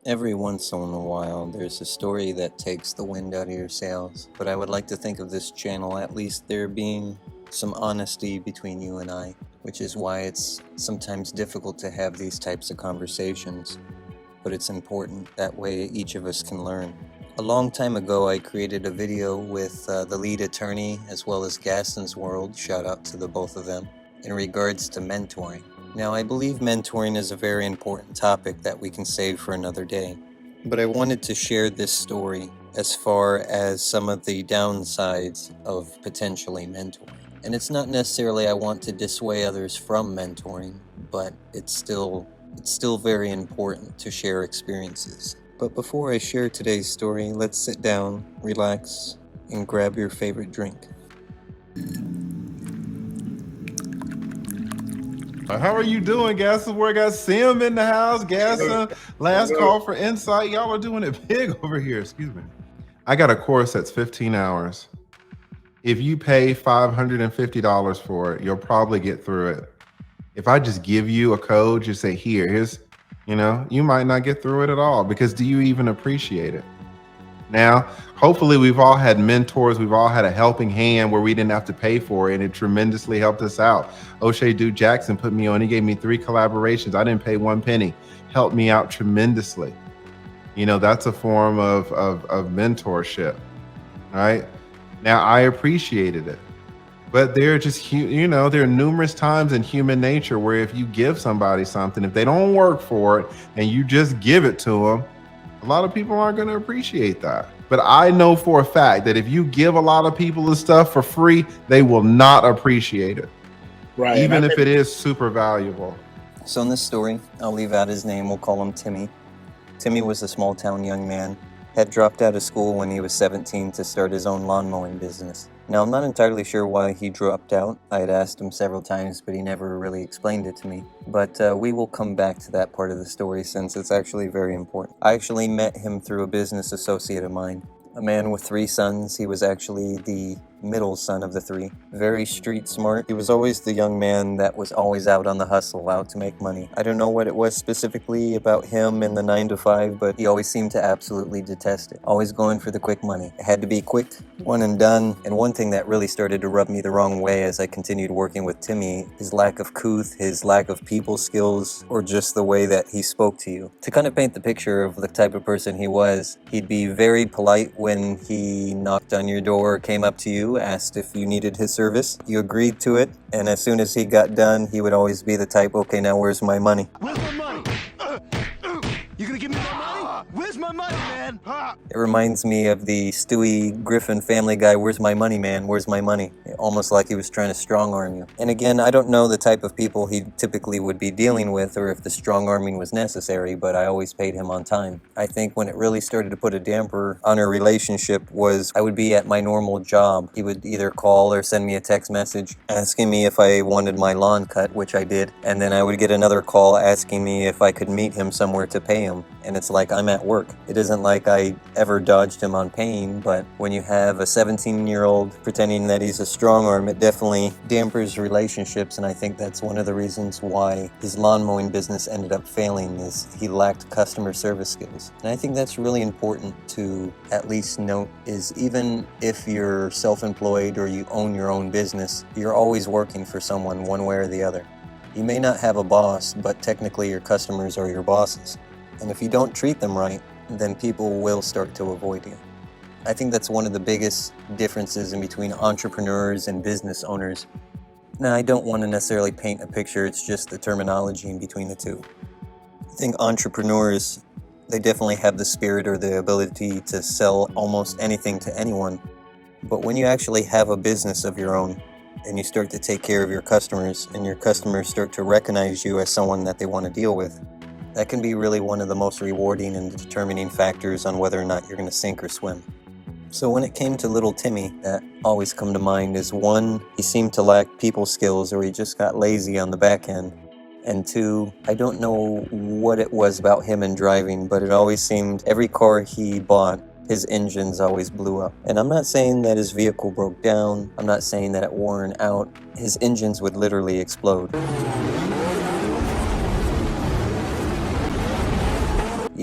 Every once in a while, there's a story that takes the wind out of your sails, but I would like to think of this channel at least there being some honesty between you and I, which is why it's sometimes difficult to have these types of conversations, but it's important. That way each of us can learn. A long time ago, I created a video with the lead attorney as well as Gastons World, shout out to the both of them, in regards to mentoring. Now, I believe mentoring is a very important topic that we can save for another day, but I wanted to share this story as far as some of the downsides of potentially mentoring. And it's not necessarily I want to dissuade others from mentoring, but it's still very important to share experiences. But before I share today's story, let's sit down, relax, and grab your favorite drink. How are you doing, Gastons World? Got Sim in the house. Gaston, last call for insight. Y'all are doing it big over here. Excuse me. I got a course that's 15 hours. If you pay $550 for it, you'll probably get through it. If I just give you a code, just say, here's, you might not get through it at all, because do you even appreciate it? Now, hopefully we've all had mentors. We've all had a helping hand where we didn't have to pay for it, and it tremendously helped us out. O'Shea Duke Jackson put me on. He gave me 3 collaborations. I didn't pay 1 penny. Helped me out tremendously. That's a form of mentorship, right? Now, I appreciated it. But there are just, there are numerous times in human nature where if you give somebody something, if they don't work for it and you just give it to them, a lot of people aren't going to appreciate that. But I know for a fact that if you give a lot of people the stuff for free, they will not appreciate it. Right. Even if it is super valuable. So in this story, I'll leave out his name, we'll call him Timmy. Timmy was a small town young man, had dropped out of school when he was 17 to start his own lawn mowing business. Now, I'm not entirely sure why he dropped out. I had asked him several times, but he never really explained it to me. But we will come back to that part of the story since it's actually very important. I actually met him through a business associate of mine, a man with 3 sons. He was actually the middle son of the 3. Very street smart. He was always the young man that was always out on the hustle, out to make money. I don't know what it was specifically about him in the 9 to 5, but he always seemed to absolutely detest it. Always going for the quick money. It had to be quick, one and done. And one thing that really started to rub me the wrong way as I continued working with Timmy, his lack of couth, his lack of people skills, or just the way that he spoke to you. To kind of paint the picture of the type of person he was, he'd be very polite when he knocked on your door, came up to you, asked if you needed his service. You agreed to it, and as soon as he got done, he would always be the type, okay, now where's my money? Where's my money? You gonna give me my money? Where's my money, man? It reminds me of the Stewie Griffin Family Guy, where's my money, man? Where's my money? Almost like he was trying to strong-arm you. And again, I don't know the type of people he typically would be dealing with or if the strong-arming was necessary, but I always paid him on time. I think when it really started to put a damper on our relationship was I would be at my normal job. He would either call or send me a text message asking me if I wanted my lawn cut, which I did, and then I would get another call asking me if I could meet him somewhere to pay him. And it's like I'm at work. It isn't like I ever dodged him on paying, but when you have a 17-year-old pretending that he's a strong arm, it definitely dampers relationships, and I think that's one of the reasons why his lawn mowing business ended up failing is he lacked customer service skills. And I think that's really important to at least note is even if you're self-employed or you own your own business, you're always working for someone one way or the other. You may not have a boss, but technically your customers are your bosses. And if you don't treat them right, then people will start to avoid you. I think that's one of the biggest differences in between entrepreneurs and business owners. Now, I don't want to necessarily paint a picture, it's just the terminology in between the two. I think entrepreneurs, they definitely have the spirit or the ability to sell almost anything to anyone. But when you actually have a business of your own, and you start to take care of your customers, and your customers start to recognize you as someone that they want to deal with, that can be really one of the most rewarding and determining factors on whether or not you're going to sink or swim. So when it came to little Timmy, that always come to mind is 1, he seemed to lack people skills or he just got lazy on the back end. And 2, I don't know what it was about him and driving, but it always seemed every car he bought, his engines always blew up. And I'm not saying that his vehicle broke down. I'm not saying that it worn out. His engines would literally explode.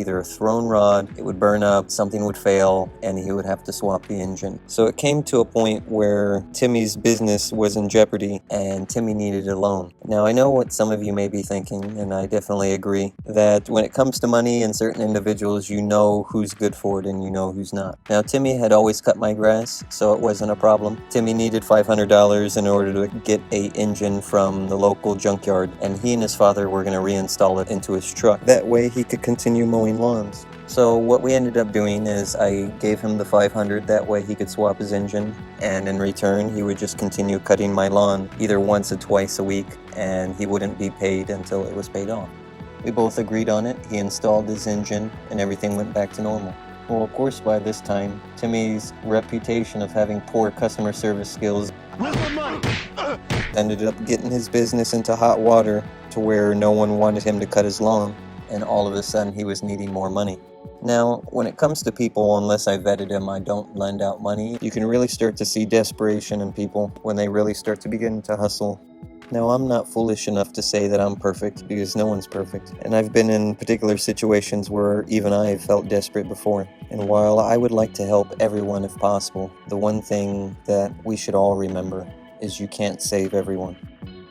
either a thrown rod, it would burn up, something would fail, and he would have to swap the engine. So it came to a point where Timmy's business was in jeopardy and Timmy needed a loan. Now I know what some of you may be thinking, and I definitely agree, that when it comes to money and certain individuals, you know who's good for it and you know who's not. Now Timmy had always cut my grass, so it wasn't a problem. Timmy needed $500 in order to get an engine from the local junkyard, and he and his father were going to reinstall it into his truck. That way he could continue mowing lawns. So what we ended up doing is I gave him the $500, that way he could swap his engine, and in return he would just continue cutting my lawn either once or twice a week, and he wouldn't be paid until it was paid off. We both agreed on it, he installed his engine, and everything went back to normal. Well, of course, by this time, Timmy's reputation of having poor customer service skills Where's my money? ended up getting his business into hot water to where no one wanted him to cut his lawn, and all of a sudden he was needing more money. Now, when it comes to people, unless I vetted them, I don't lend out money. You can really start to see desperation in people when they really start to begin to hustle. Now, I'm not foolish enough to say that I'm perfect, because no one's perfect. And I've been in particular situations where even I have felt desperate before. And while I would like to help everyone if possible, the one thing that we should all remember is you can't save everyone.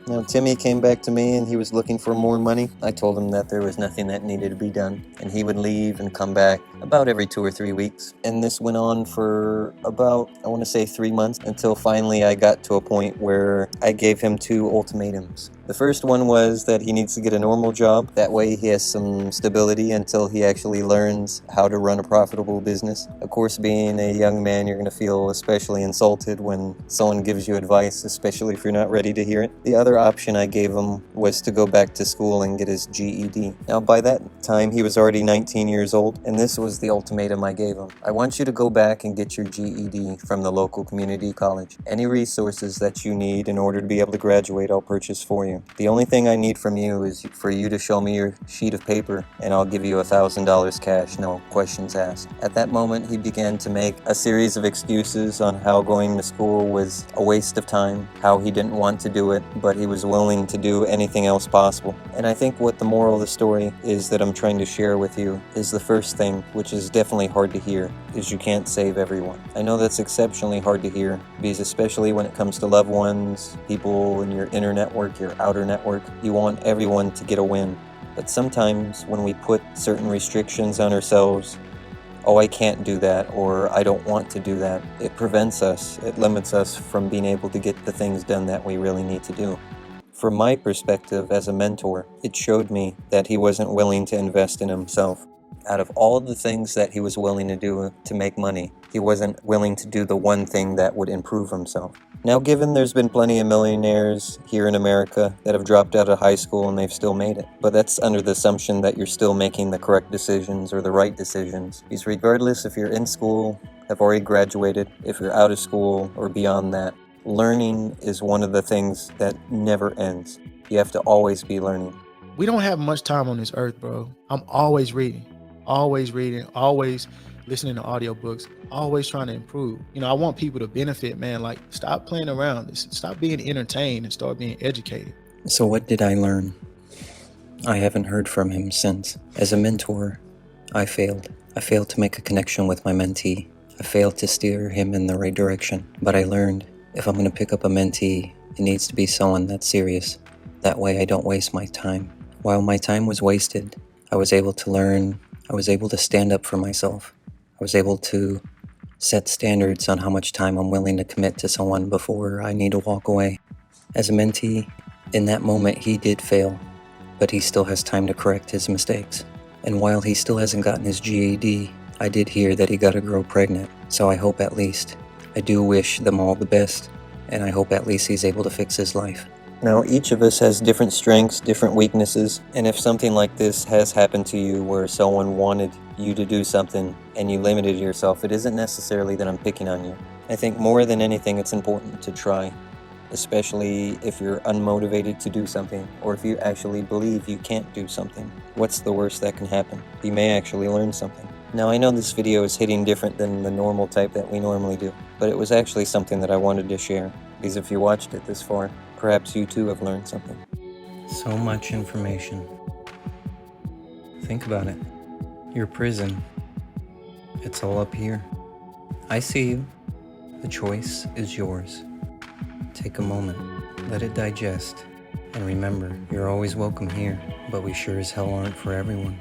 Now, Timmy came back to me and he was looking for more money. I told him that there was nothing that needed to be done, and he would leave and come back about every 2 or 3 weeks. And this went on for about, I want to say 3 months, until finally I got to a point where I gave him 2 ultimatums. The first one was that he needs to get a normal job. That way he has some stability until he actually learns how to run a profitable business. Of course, being a young man, you're going to feel especially insulted when someone gives you advice, especially if you're not ready to hear it. The other option I gave him was to go back to school and get his GED. Now, by that time, he was already 19 years old, and this was the ultimatum I gave him. I want you to go back and get your GED from the local community college. Any resources that you need in order to be able to graduate, I'll purchase for you. The only thing I need from you is for you to show me your sheet of paper, and I'll give you $1,000 cash, no questions asked. At that moment, he began to make a series of excuses on how going to school was a waste of time, how he didn't want to do it, but he was willing to do anything else possible. And I think what the moral of the story is that I'm trying to share with you is the first thing, which is definitely hard to hear, is you can't save everyone. I know that's exceptionally hard to hear, because especially when it comes to loved ones, people in your inner network, your outer network, you want everyone to get a win. But sometimes when we put certain restrictions on ourselves, oh, I can't do that, or I don't want to do that, it prevents us, it limits us from being able to get the things done that we really need to do. From my perspective as a mentor, it showed me that he wasn't willing to invest in himself. Out of all of the things that he was willing to do to make money, he wasn't willing to do the one thing that would improve himself. Now, given there's been plenty of millionaires here in America that have dropped out of high school and they've still made it, but that's under the assumption that you're still making the correct decisions or the right decisions. Because regardless if you're in school, have already graduated, if you're out of school or beyond that, learning is one of the things that never ends. You have to always be learning. We don't have much time on this earth, bro. I'm always reading, always listening to audiobooks, always trying to improve. You know, I want people to benefit, man. Like, stop playing around. Stop being entertained and start being educated. So what did I learn? I haven't heard from him since. As a mentor, I failed. I failed to make a connection with my mentee. I failed to steer him in the right direction. But I learned if I'm going to pick up a mentee, it needs to be someone that's serious. That way I don't waste my time. While my time was wasted, I was able to learn. I was able to stand up for myself. I was able to set standards on how much time I'm willing to commit to someone before I need to walk away. As a mentee, in that moment he did fail, but he still has time to correct his mistakes. And while he still hasn't gotten his GED, I did hear that he got a girl pregnant, so I hope at least. I do wish them all the best, and I hope at least he's able to fix his life. Now, each of us has different strengths, different weaknesses, and if something like this has happened to you where someone wanted you to do something and you limited yourself, it isn't necessarily that I'm picking on you. I think more than anything, it's important to try, especially if you're unmotivated to do something, or if you actually believe you can't do something. What's the worst that can happen? You may actually learn something. Now, I know this video is hitting different than the normal type that we normally do, but it was actually something that I wanted to share, because if you watched it this far, perhaps you too have learned something. So much information. Think about it. Your prison. It's all up here. I see you. The choice is yours. Take a moment, let it digest, and remember, you're always welcome here, but we sure as hell aren't for everyone.